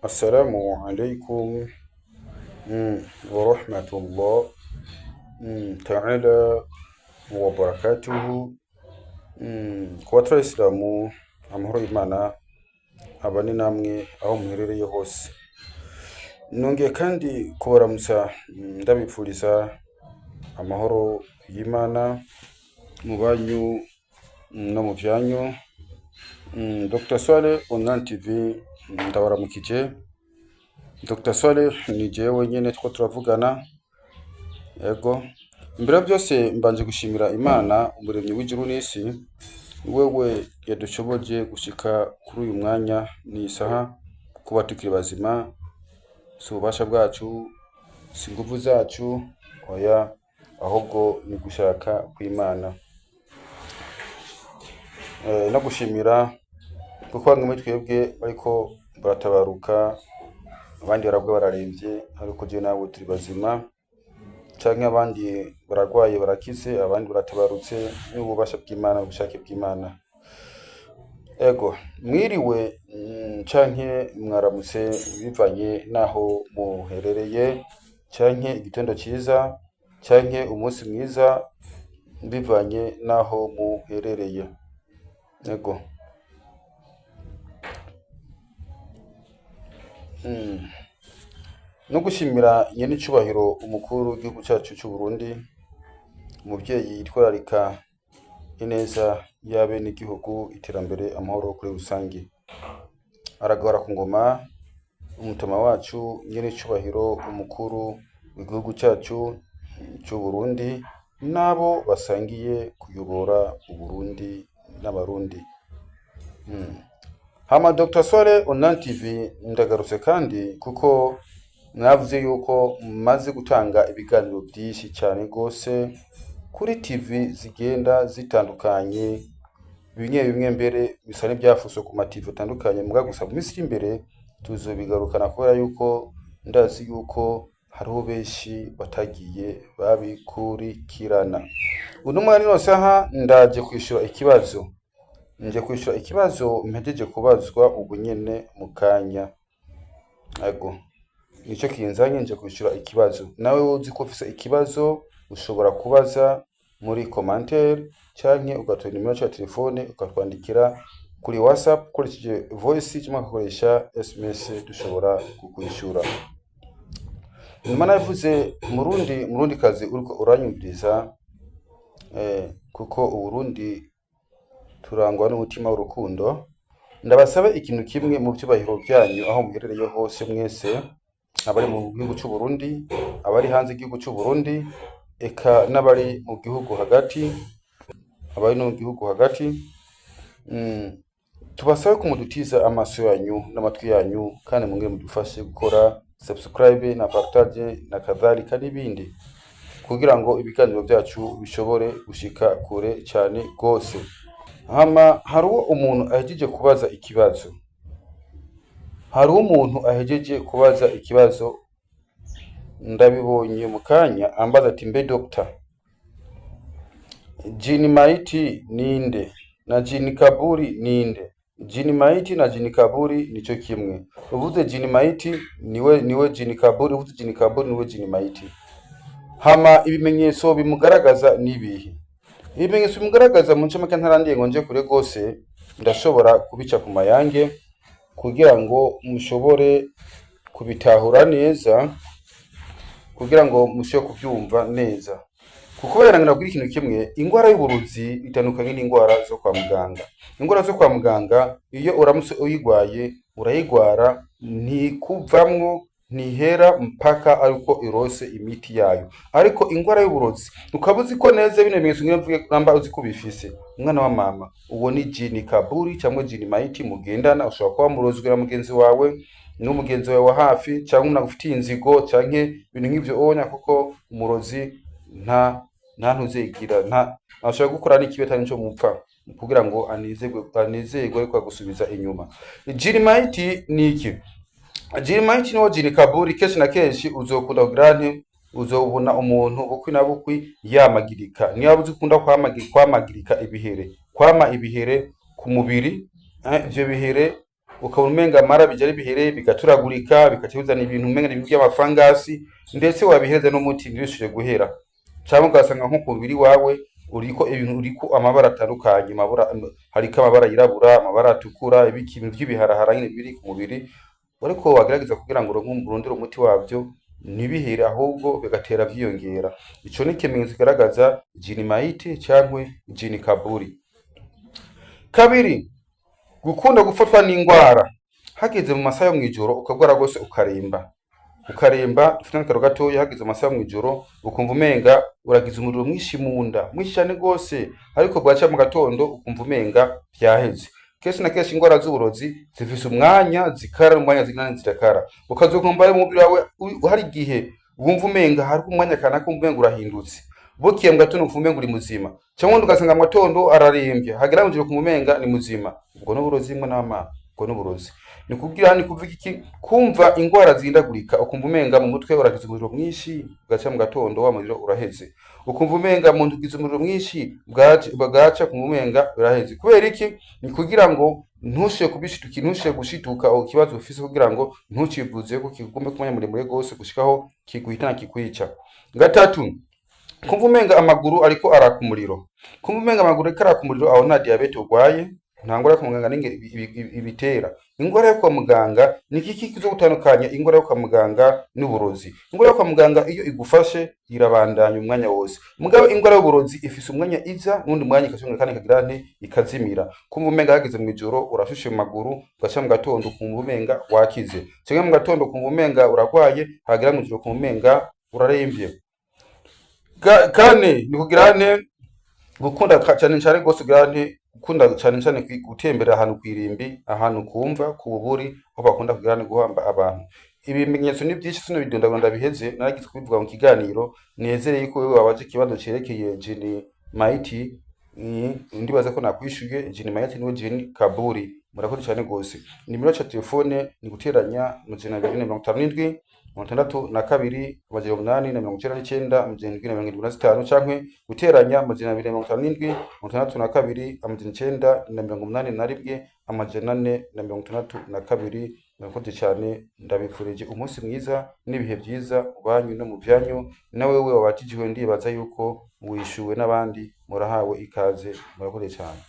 السلام عليكم ورحمة الله تعالى وبركاته. Kuba Isilamu amahoro y'Imana abane namwe aho muherereye hose. Nongeye kandi kubaramutsa ndabipfuriza amahoro y'Imana mu banyu no mu byanyu. Dr. Swale Online TV ndabaramukije. Dr. Swale ni jewe nyene two turavugana. Yego. Imbere byose mbanje gushimira Imana umuremyi w'ijuru n'isi, wewe yadushoboje gushika kuri uyu mwanya n'isaha kuba tukiri bazima. Si ububasha bwacu, si nguvu zacu, oya, ahubwo ni gushaka kw'Imana. No gushimira kuko bamwe muri twebwe bariko baratabaruka, abandi barabwe bararemvye, ariko je nawe turi bazima, canke abandi baragwaye barakize, abandi baratabarutse n'ububasha bw'Imana, ubushake bw'Imana. Ego, mwiriwe canke mwaramutse bivanye naho muherereye, canke igitondo ciza, canke umunsi mwiza bivanye naho muherereye. Ego. No gushimira nyene icubahiro umukuru w'igihugu cacu c'u Burundi, umuvyeyi yitwararika ineza y'abene igihugu, iterambere, amahoro kuri rusangi. Aragahora ku ngoma umutama wacu nyene icubahiro umukuru w'igihugu cacu c'u Burundi nabo basangiye kuyobora Uburundi n'abarundi. Hama Dr. Swale Online TV ndagarutse kandi kuko mwavuze yuko maze gutanga ibiganiro byinshi cyane gose kuri TV zigenda zitandukanye, bimwe mbere bisa n'ibyafuswe ku ma TV atandukanye, mbwa gusa mu minsi iri imbere tuzobigarukana kubera yuko ndazi yuko hariho benshi batagiye babikurikirana. Uno mwanya wose aha ndaje kwishura ikibazo. Nje kwishura ikibazo mpejeje kubazwa ubu nyene mu kanya. Ego. Nico kinzanye nje kwishura ikibazo. Nawe uzi ko ufise ikibazo ushobora kubaza muri commentaire canke ugatora nimero ya telefone ukatwandikira kuri WhatsApp ukoresheje voice cyangwa ugakoresha SMS, dushobora kukwishura. Nyuma navuze Murundi kazi uriko uranyumviriza, kuko Uburundi turangwa n'umutima w'urukundo. Ndabasabe ikintu kimwe mu byubahiro byanyu aho muherereye hose mwese, abari mu gihugu cy'u Burundi, abari hanze y'igihugu cy'u Burundi, eka n'abari mu gihugu hagati, abari no mu gihugu hagati. Tubasabe kumudutiza amaso yanyu n'amatwi yanyu, kandi mungire mudufashe gukora subscribe na partage na kadhalika n'ibindi, kugira ngo ibiganiro byacu bishobore gushika kure cyane gose. Hama hariho umuntu ahejeje kubaza ikibazo. Ndabibonye mu kanya ambaza ati mbe Dr. Jini Maiti ninde na Jini Kaburi ninde? Jini Maiti na Jini Kaburi nico kimwe. Uvuze Jini Maiti niwe Jini Kaburi, uvuze Jini Kaburi niwe Jini Maiti. Hama ibimenyetso bimugaragaza nibihe? Ibimenyetso bimugaragaza mu ncamake ntarandiye ngo nje kure gose, ndashobora kubica ku mayange kugira ngo mushobore kubitahura neza, kugira ngo mushobore kubyumva neza. Kuko berangira kuri ikintu kimwe, ingwara y'uburuzi itandukanye n'ingwara zo kwa muganga. Ingwara zo kwa muganga iyo uramutse uyigwaye urayigwara, ntikuvamwo, ntihera mpaka ariko irose imiti yayo. Ariko ingwara y'uburozi ukabuzi ko neza bino bimenyetso ngiye namba uzi ko bifise, umwana wa mama uwo ni Jini Kaburi cyangwa Jini Maiti mugendana. Ushobora kuba murozwira mugenzi wawe n'umugenzi wawe wa hafi, cyangwa unagufitiye inzigo canke ibintu nk'ivyo onya, kuko umurozi nta ntuzegira, ashobora gukora n'ikibeta nico mupfa kugira ngo anezerwe ariko gusubiza inyuma. Jini Maiti ni iki? Jini Maiti niwo Jini Kaburi. Kenshi na kenshi uzokunda kugira nti uzobona umuntu bukwi na bukwi yamagirika. Niyo abuze ukunda kwamagirika ibihere, kwama ibihere ku mubiri, ivyo bihere ukabona umenga amara bijari bihere bigaturagurika bikatuzana ibintu umenga ibintu by'amafangasi ndetse wabihereza n'umuti ntibishije guhera cyangwa ugasanga nko ku mubiri wawe uriko amabara atandukanye hariko amabara yirabura amabara atukura ibintu by'ibiharahara nyine biri ku mubiri ariko wagerageza kugira ngo urondere umuti wabyo ntibihere ahubwo bigatera vyiyongera. Ico ni ikimenyetso kigaragaza Gingivitis cyangwa Ginikaburi. Kabiri, gukunda gufatwa n'ingwara hageze mu masaha yo mwijoro ukagwara gose ukaremba dufite n'akaro gatoya hageze mu masaha yo mwijoro ukumva umenga uragize umuriro mwinshi mu nda mwinshi cyane gose ariko bwaca mu gatondo ukumva umenga vyaheze. Kenshi na kenshi ingwara z'uburozi zifise umwanya zikara n'umwanya zignana zitakara ukazokumva mu mubiri wawe hari igihe wumva umenga hari umwanya kanaka umenga urahindutse bukiye mu gatondo ukumva umenga uri muzima cyangwa ugasanga mu gatondo ararembye hagera mu kumenga ni muzima ubwo n'uburozi imwe n'ama ubwo n'uburozi ni kugira ni kuvuga iki kumva ingwara zindagurika ukumva umenga mu mutwe uragize umuriro mwinshi ugaca mu gatondo wa muriro uraheze ukumva umenga mu ndugize umuriro mwinshi bagaca ku umenga uraheze kubera iki ni kugira ngo ntushe kubishituka ntushe gushituka o kibazo ufise kugira ngo ntucivuze ko kigume kumanya muremure gose gushikaho kiguhitana kikwica. Gatatu, kumva umenga amaguru ariko arakumuriro kumva umenga amaguru ariko arakumuriro aho nta diabete urwaye ntangora kwa muganga ninge ibitera ingwara yo kwa muganga ni kiki kizo gutandukanya ingwara yo kwa muganga n'uburozi. Ingwara yo kwa muganga iyo igufashe irabandanya umwanya wose mugabo ingwara y'uburozi ifise umwanya iza n'undi mwanya ikashonga kandi ikagirane ikazimira kumva umenga hageze mu ijoro urashushe mu maguru ugaca mu gatondo kumva umenga wakize cyangwa mu gatondo kumva umenga uragwaye hagera mu ijoro kumva umenga urarembye. Kane ni kugirane gukunda cyane cyane gose gurane gukunda cyane cyane gutembera ahantu kwirimbi ahantu kumva ku buburi aho bakunda kugirane guhamba abantu. Ibimenyetso ni byinshi sino bidondagunda biheze naragize kubivuga mu kiganiro nezereye yuko wewe wabaje kibazo cerekeye Gingivitis ndibaza ko nakwishuye Gingivitis niwe Ginikaburi murakoze cyane gose. Nimero ya telefone ni guteranya 257 62 889 775 canke guteranya 257 62 891 462. Murakoze cyane ndabifurije umunsi mwiza n'ibihe byiza ubanyu no mu byanyu nawe wewe wabatijwe ndibaza yuko wishuwe n'abandi murahawe ikaze murakoze cyane.